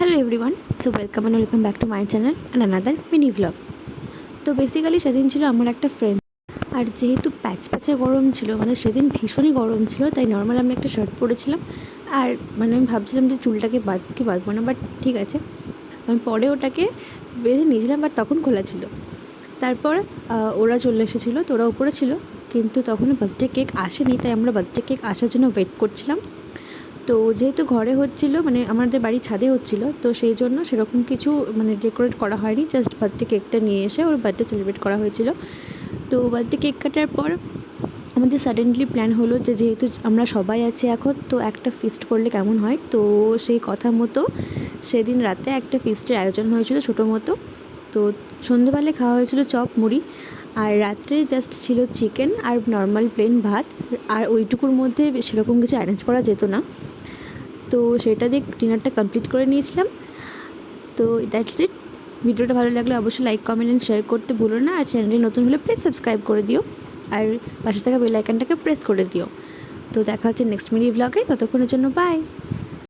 Hello everyone, so welcome back to my channel and another mini vlog. তো basically সেদিন ছিল আমার একটা ফ্রেন্ড, আর যেহেতু প্যাচে গরম ছিল, মানে সেদিন ভীষণই গরম ছিল, তাই নর্মাল আমি একটা শার্ট পরেছিলাম। আর আমি ভাবছিলাম যে চুলটাকে বাঁধবো না, বাট ঠিক আছে, আমি পরে ওটাকে বেঁধে নিয়েছিলাম, বাট তখন খোলা ছিল। তারপর ওরা চলে এসেছিলো, তো ওরা উপরে ছিল, কিন্তু তখন বার্থডে কেক আসেনি, তাই আমরা বার্থডে কেক আসার জন্য ওয়েট করছিলাম। তো যেহেতু ঘরে হচ্ছিলো, মানে আমাদের বাড়ির ছাদে হচ্ছিলো, তো সেই জন্য সেরকম কিছু ডেকোরেট করা হয়নি, জাস্ট বার্থডে কেকটা নিয়ে এসে ওর বার্থডে সেলিব্রেট করা হয়েছিল। তো বার্থডে কেক কাটার পর আমাদের সাডেনলি প্ল্যান হলো যে যেহেতু আমরা সবাই আছি এখন, তো একটা ফিস্ট করলে কেমন হয়। তো সেই কথা মতো সেদিন রাতে একটা ফিস্টের আয়োজন হয়েছিল ছোটো মতো। তো সন্ধ্যেবেলায় খাওয়া হয়েছিল চপ মুড়ি, আর রাত্রে জাস্ট ছিল চিকেন আর নর্মাল প্লেন ভাত, আর ওইটুকুর মধ্যে সেরকম কিছু অ্যারেঞ্জ করা যেত না। তো সেটা দিয়ে ডিনারটা কমপ্লিট করে নিয়েছিলাম। তো দ্যাটস ইট। ভিডিওটা ভালো লাগলে অবশ্যই লাইক কমেন্ট অ্যান্ড শেয়ার করতে ভুলো না, আর চ্যানেলে নতুন হলে প্লিজ সাবস্ক্রাইব করে দিও, আর পাশে থাকা বেল আইকনটাকে প্রেস করে দিও। তো দেখা হচ্ছে নেক্সট মিনি ব্লগে, ততক্ষণের জন্য বাই।